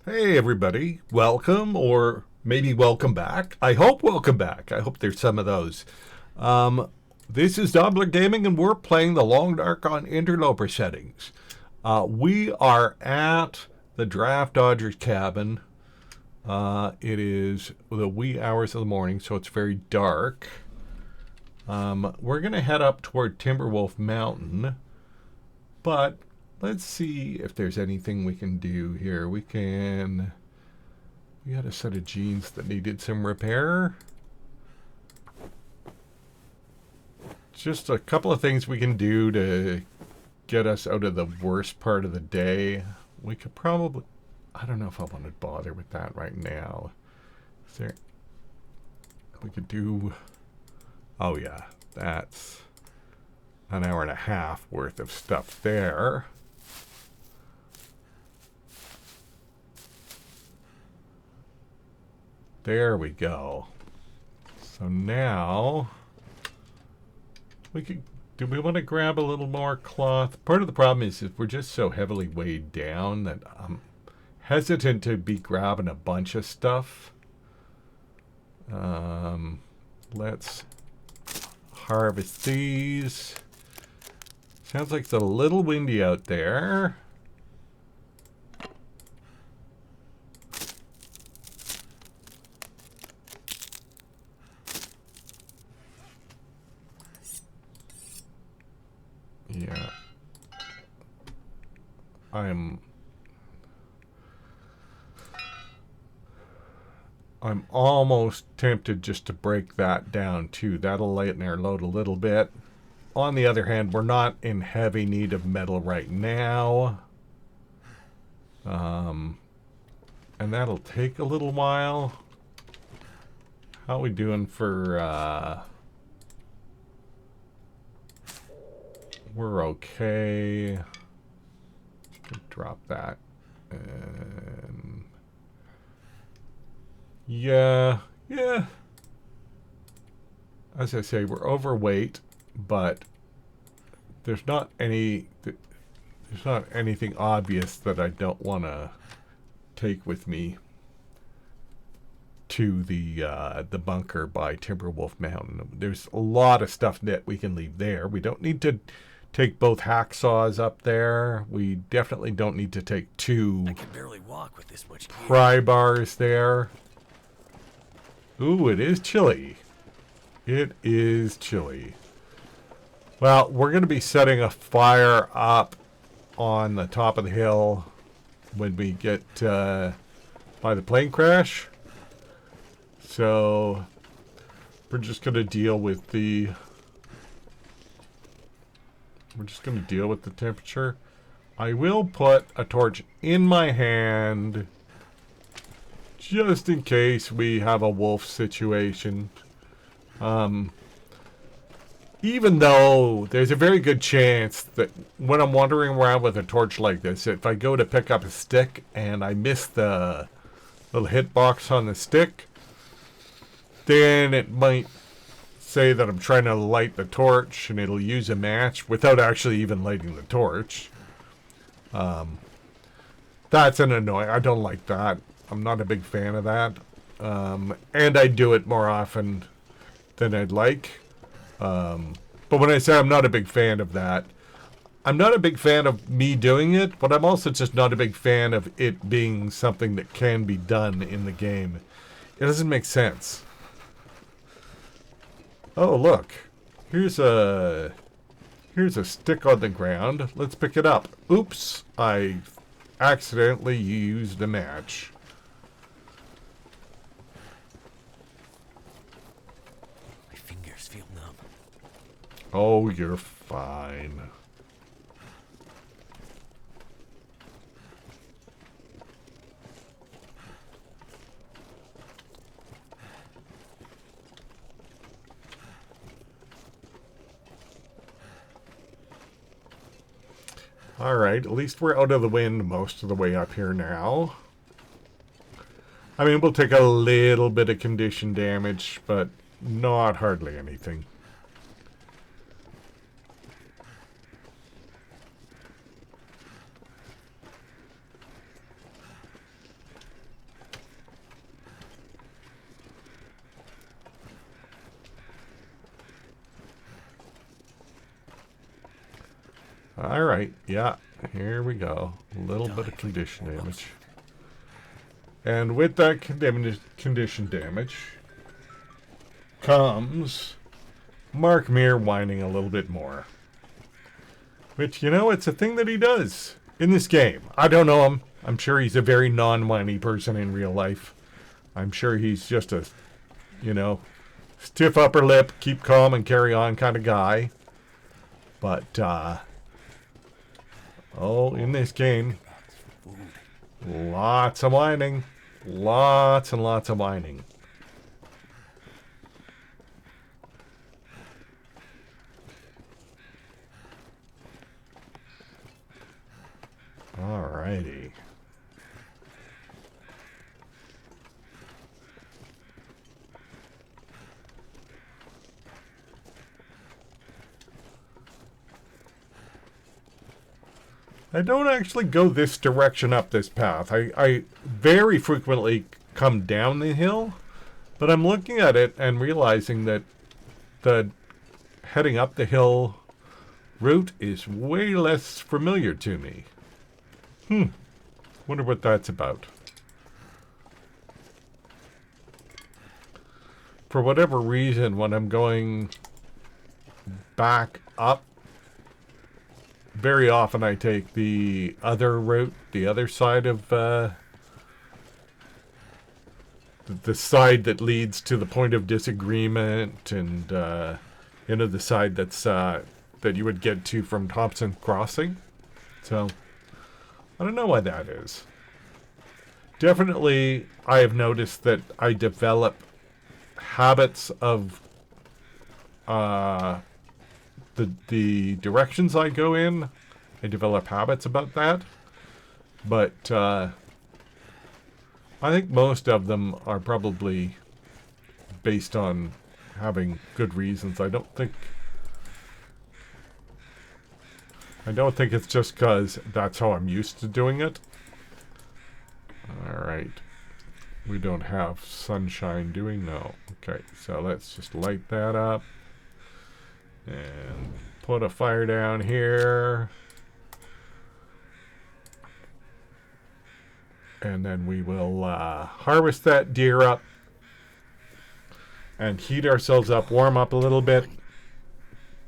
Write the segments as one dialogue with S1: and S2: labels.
S1: Hey everybody, welcome or maybe welcome back. I hope welcome back. I hope there's some of those. Um, this is Doubler Gaming and we're playing the Long Dark on Interloper settings. We are at the Draft Dodgers cabin. It is the wee hours of the morning, so it's very dark. We're going to head up toward Timberwolf Mountain, but let's see if there's anything we can do here. We had a set of jeans that needed some repair. Just a couple of things we can do to get us out of the worst part of the day. We could probably, I don't know if I want to bother with that right now. Is there, we could do, oh yeah, that's an hour and a half worth of stuff there. There we go. So now do we want to grab a little more cloth? Part of the problem is we're just so heavily weighed down that I'm hesitant to be grabbing a bunch of stuff. Let's harvest these. Sounds like it's a little windy out there. Yeah. I'm almost tempted just to break that down too. That'll lighten our load a little bit. On the other hand, we're not in heavy need of metal right now. And that'll take a little while. How are we doing for we're okay. Drop that. And yeah. As I say, we're overweight, but there's not anything obvious that I don't want to take with me to the bunker by Timberwolf Mountain. There's a lot of stuff that we can leave there. We don't need to take both hacksaws up there. We definitely don't need to take two
S2: I can barely walk with this much gear.
S1: pry bars there. Ooh, it is chilly. It is chilly. Well, we're going to be setting a fire up on the top of the hill when we get by the plane crash. So we're just going to deal with the temperature. I will put a torch in my hand just in case we have a wolf situation. Even though there's a very good chance that when I'm wandering around with a torch like this, if I go to pick up a stick and I miss the little hitbox on the stick, then it might say that I'm trying to light the torch and it'll use a match without actually even lighting the torch. That's an annoying. I don't like that. I'm not a big fan of that. And I do it more often than I'd like. But when I say I'm not a big fan of that, I'm not a big fan of me doing it, but I'm also just not a big fan of it being something that can be done in the game. It doesn't make sense. Oh, look. Here's a stick on the ground. Let's pick it up. Oops, I accidentally used a match.
S2: My fingers feel numb.
S1: Oh, you're fine. Alright, at least we're out of the wind most of the way up here now. I mean, we'll take a little bit of condition damage, but not hardly anything. All right. Yeah. Here we go. A little bit of condition damage. And with that condition damage comes Mark Meer whining a little bit more. Which, you know, it's a thing that he does in this game. I don't know him. I'm sure he's a very non-whiny person in real life. I'm sure he's just a, you know, stiff upper lip, keep calm and carry on kind of guy. But, in this game, lots of whining. Lots and lots of whining. Alrighty. I don't actually go this direction up this path. I very frequently come down the hill, but I'm looking at it and realizing that the heading up the hill route is way less familiar to me. Wonder what that's about. For whatever reason, when I'm going back up, very often I take the other route, the other side of the side that leads to the point of disagreement, and the side that's that you would get to from Thompson Crossing. So I don't know why that is. Definitely, I have noticed that I develop habits of the directions I go in. I develop habits about that. But I think most of them are probably based on having good reasons. I don't think it's just because that's how I'm used to doing it. Alright. We don't have sunshine, do we? No. Okay, so let's just light that up. And put a fire down here. And then we will harvest that deer up. And heat ourselves up, warm up a little bit.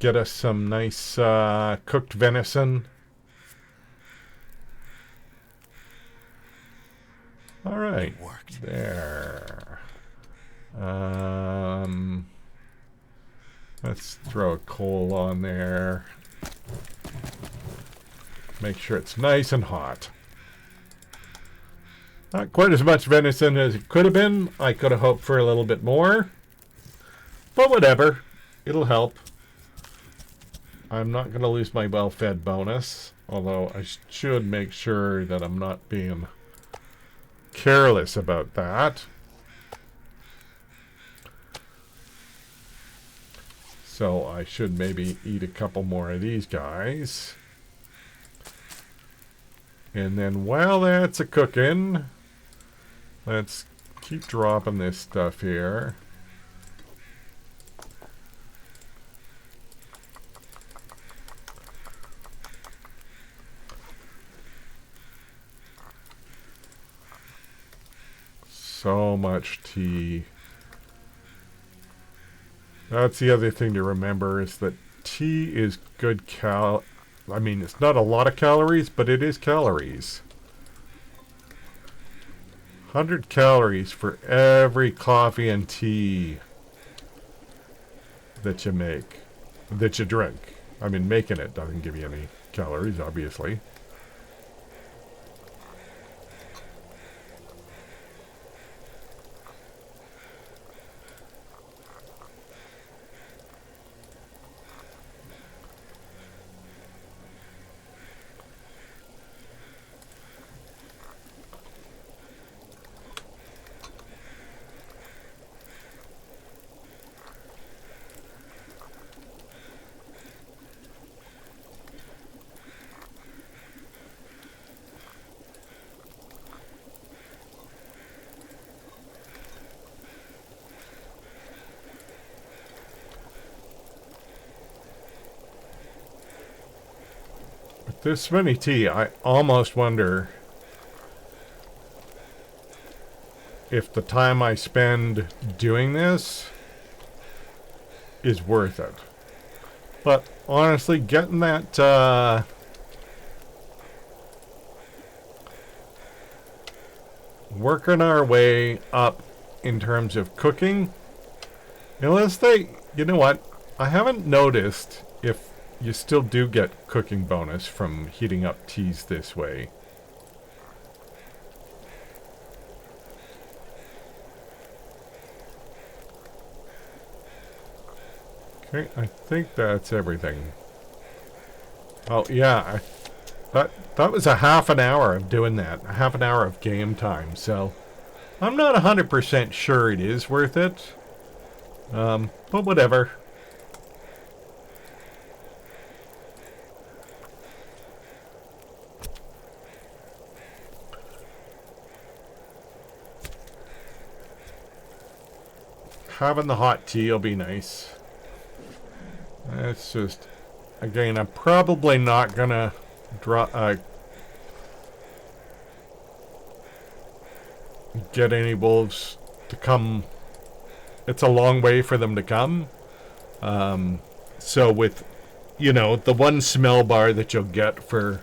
S1: Get us some nice cooked venison. All right, there. Let's throw a coal on there. Make sure it's nice and hot. Not quite as much venison as it could have been. I could have hoped for a little bit more. But whatever. It'll help. I'm not going to lose my well-fed bonus. Although I should make sure that I'm not being careless about that. So I should maybe eat a couple more of these guys. And then while that's a cooking, let's keep dropping this stuff here. So much tea. That's the other thing to remember, is that tea is good I mean, it's not a lot of calories, but it is calories. 100 calories for every coffee and tea that you make, that you drink. I mean, making it doesn't give you any calories, obviously. this many tea, I almost wonder if the time I spend doing this is worth it. But honestly, getting that working our way up in terms of cooking, unless you know what, I haven't noticed if you still do get cooking bonus from heating up teas this way. Okay, I think that's everything. Oh yeah, that was a half an hour of doing that, a half an hour of game time. So I'm not 100% sure it is worth it, but whatever. Having the hot tea will be nice. It's just, again, I'm probably not gonna get any wolves to come. It's a long way for them to come. So with, the one smell bar that you'll get for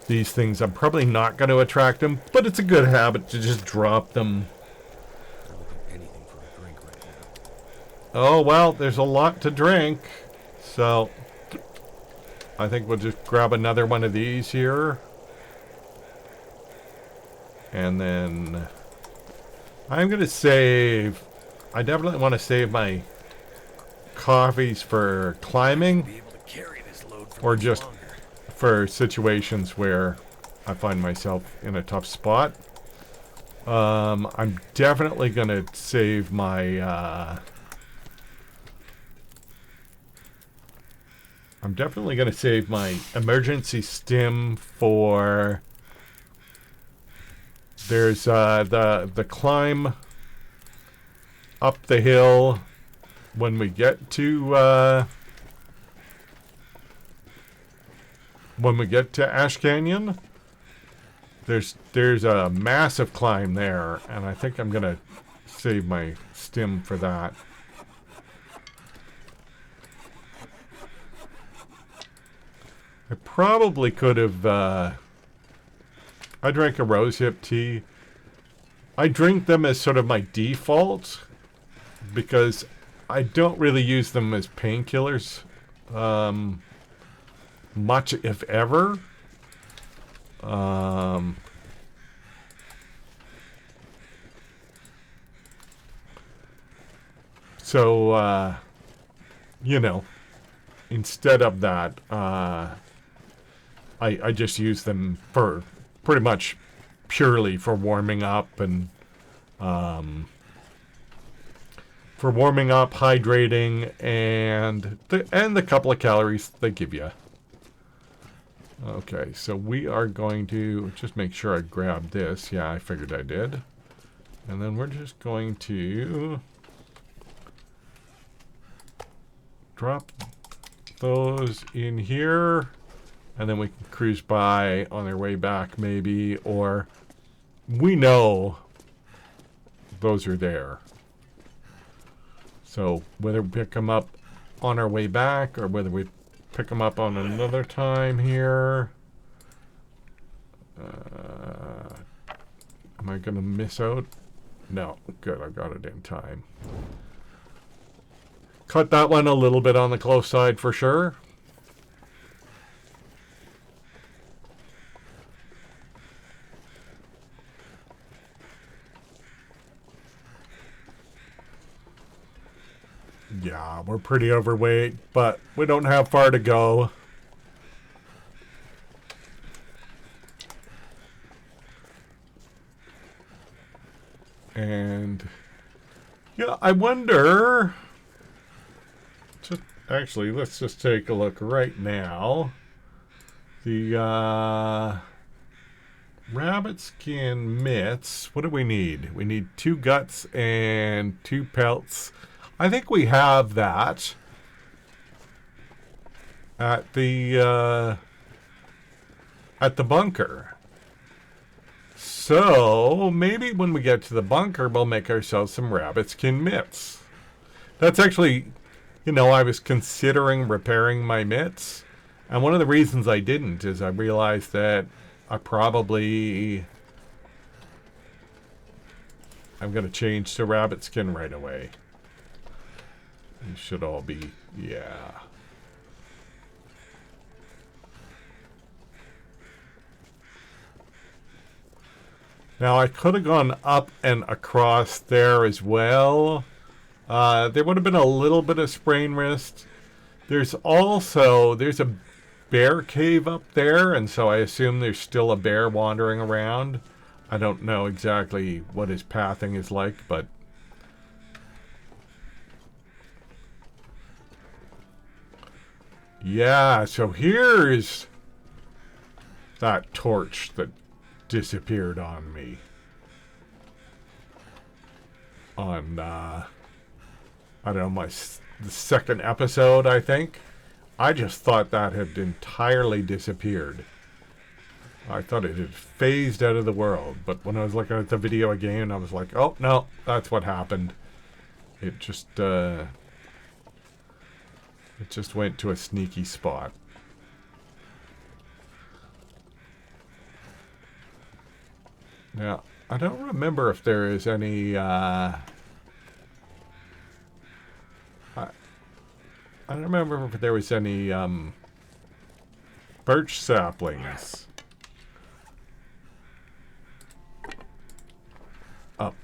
S1: these things, I'm probably not going to attract them, but it's a good habit to just drop them.
S2: Anything for a drink right now.
S1: Oh, well, there's a lot to drink. So I think we'll just grab another one of these here. And then I'm going to save. I definitely want to save my coffees for climbing,
S2: Be able to carry this load for
S1: or
S2: much
S1: just
S2: longer.
S1: for situations where I find myself in a tough spot. I'm definitely going to save my emergency stim for. There's the climb up the hill when we get to Ash Canyon. There's a massive climb there, and I think I'm gonna save my stim for that. I probably could have. I drank a rosehip tea. I drink them as sort of my default because I don't really use them as painkillers much, if ever. So, instead of that, I just use them for pretty much purely for warming up and hydrating, and the couple of calories they give you. Okay, so we are going to just make sure I grab this. Yeah, I figured I did. And then we're just going to drop those in here, and then we can cruise by on their way back maybe, or we know those are there. So whether we pick them up on our way back or whether we pick them up on another time here. Am I going to miss out? No. Good, I got it in time. Cut that one a little bit on the close side for sure. Yeah, we're pretty overweight, but we don't have far to go. And yeah, I wonder. Actually, let's just take a look right now. The rabbit skin mitts. What do we need? We need 2 guts and 2 pelts. I think we have that at the at the bunker. So maybe when we get to the bunker, we'll make ourselves some rabbit skin mitts. That's actually, I was considering repairing my mitts. And one of the reasons I didn't is I realized that I'm going to change to rabbit skin right away. You should all be, yeah. Now, I could have gone up and across there as well. There would have been a little bit of sprain wrist. There's a bear cave up there, and so I assume there's still a bear wandering around. I don't know exactly what his pathing is like, but... yeah, so here's that torch that disappeared on me. On, I don't know, the second episode, I think. I just thought that had entirely disappeared. I thought it had phased out of the world. But when I was looking at the video again, I was like, oh, no, that's what happened. It just went to a sneaky spot. Now, I don't remember if there is any, I don't remember if there was any, birch saplings up,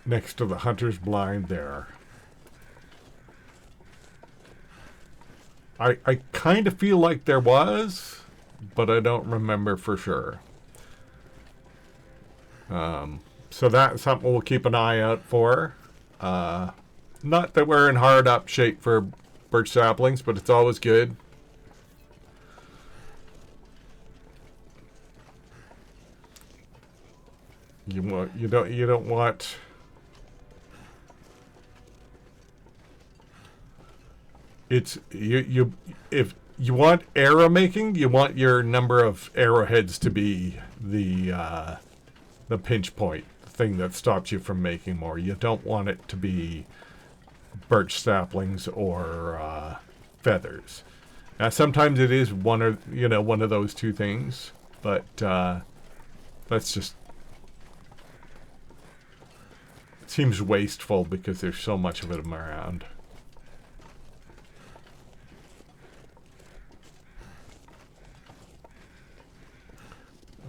S1: next to the hunter's blind there. I kind of feel like there was, but I don't remember for sure. So that's something we'll keep an eye out for. Not that we're in hard up shape for birch saplings, but it's always good. You don't want... It's if you want arrow making, you want your number of arrowheads to be the pinch point, the thing that stops you from making more. You don't want it to be birch saplings or feathers. Now sometimes it is one of those two things, but that's just, it seems wasteful because there's so much of them around.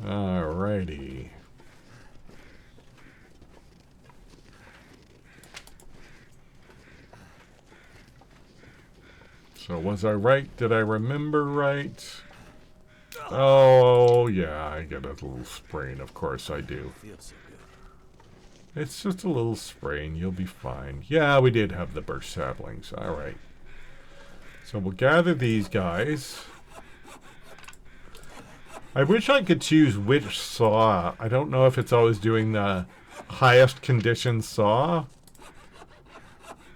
S1: Alrighty. So was I right? Did I remember right? Oh, yeah, I get a little sprain. Of course I do.
S2: Feels so good.
S1: It's just a little sprain. You'll be fine. Yeah, we did have the birch saplings. Alright. So we'll gather these guys. I wish I could choose which saw. I don't know if it's always doing the highest condition saw.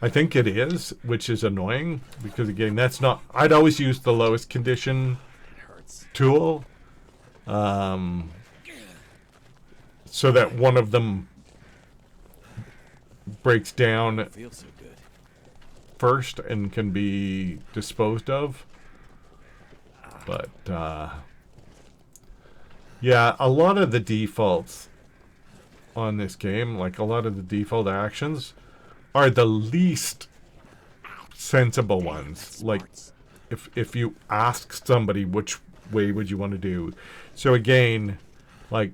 S1: I think it is, which is annoying. Because again, that's not... I'd always use the lowest condition tool. So that one of them breaks down
S2: Feels so good.
S1: first and can be disposed of. But, yeah, a lot of the defaults on this game, like a lot of the default actions, are the least sensible ones. Like, if you ask somebody which way would you want to do. So again, like,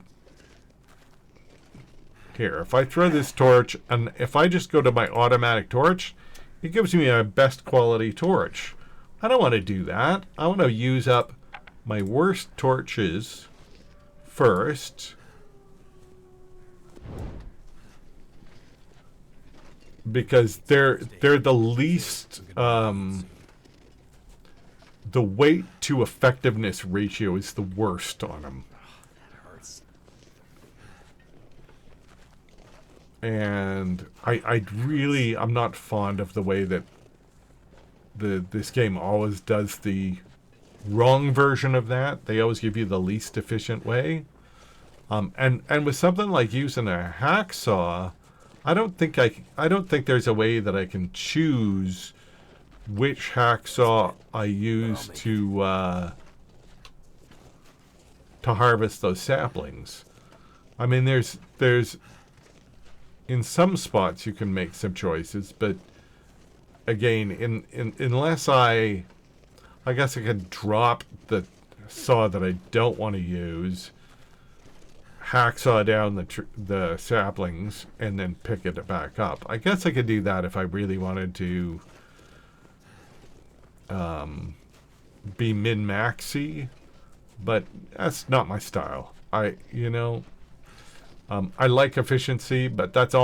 S1: here, if I throw this torch, and if I just go to my automatic torch, it gives me a best quality torch. I don't want to do that. I want to use up my worst torches first, because they're the least the weight to effectiveness ratio is the worst on them.
S2: That hurts.
S1: And I'm not fond of the way that this game always does the wrong version of that. They always give you the least efficient way. And with something like using a hacksaw, I don't think there's a way that I can choose which hacksaw I use to harvest those saplings. I mean, there's in some spots you can make some choices, but again, unless I guess I could drop the saw that I don't want to use, hacksaw down the saplings, and then pick it back up. I guess I could do that if I really wanted to be min-maxy, but that's not my style. I like efficiency, but that's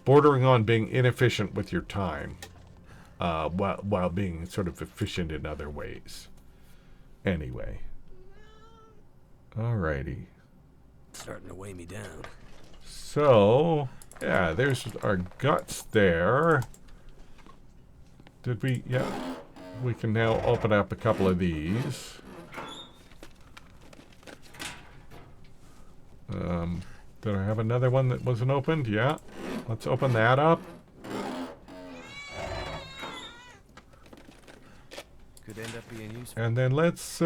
S1: bordering on being inefficient with your time, while being sort of efficient in other ways. Anyway. Alrighty.
S2: It's starting to weigh me down.
S1: So, yeah, there's our guts there. Did we? Yeah. We can now open up a couple of these. Did I have another one that wasn't opened? Yeah. Let's open that up.
S2: Could end up being useful.
S1: And then let's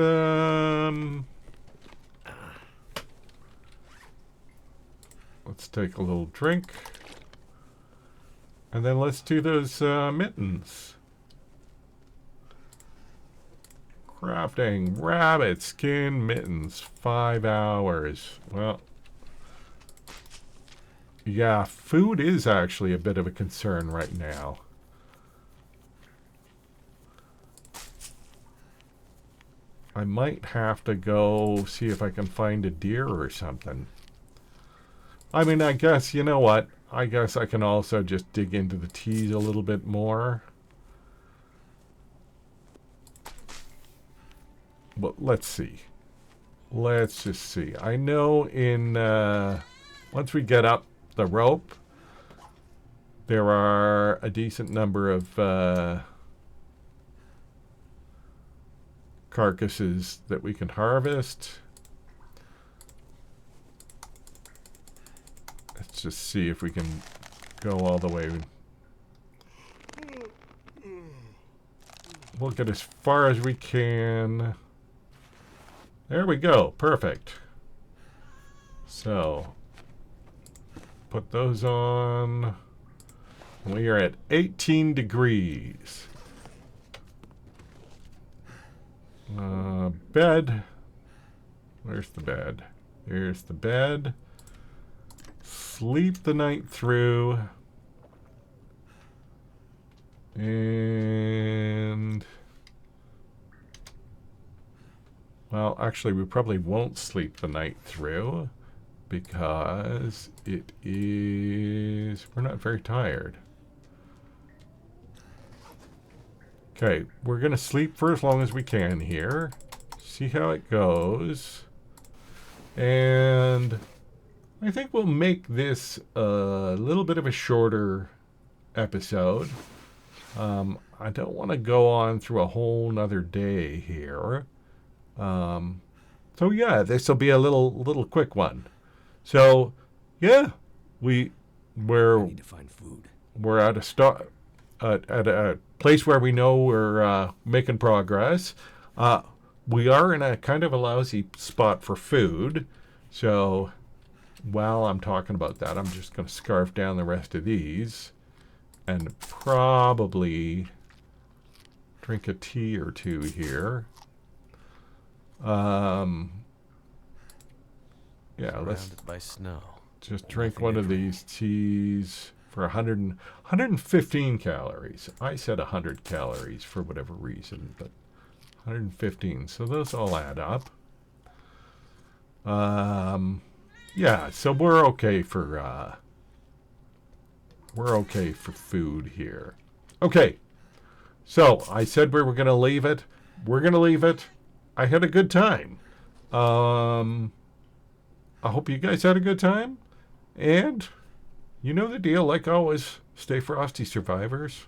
S1: take a little drink. And then let's do those mittens. Crafting rabbit skin mittens. 5 hours. Well, yeah, food is actually a bit of a concern right now. I might have to go see if I can find a deer or something. I mean, I guess, you know what? I guess I can also just dig into the teas a little bit more. But let's see. Let's just see. I know once we get up the rope, there are a decent number of carcasses that we can harvest. Let's just see if we can go all the way. We'll get as far as we can. There we go. Perfect. So, put those on. We are at 18 degrees. Bed. Where's the bed? Here's the bed. Sleep the night through. And... well, actually, we probably won't sleep the night through because we're not very tired. Okay, we're going to sleep for as long as we can here. See how it goes. And I think we'll make this a little bit of a shorter episode. I don't want to go on through a whole nother day here. So yeah, this will be a little quick one. So yeah, we're
S2: I need to find food.
S1: We're at a place where we know we're making progress. We are in a kind of a lousy spot for food. So while I'm talking about that, I'm just going to scarf down the rest of these and probably drink a tea or two here. Yeah, let's
S2: Surrounded by snow.
S1: just drink one of these teas for 115 calories. I said 100 calories for whatever reason, but 115. So those all add up. Yeah, so we're okay for food here. Okay. So I said we were going to leave it. We're going to leave it. I had a good time. I hope you guys had a good time. And you know the deal, like always, stay frosty, survivors.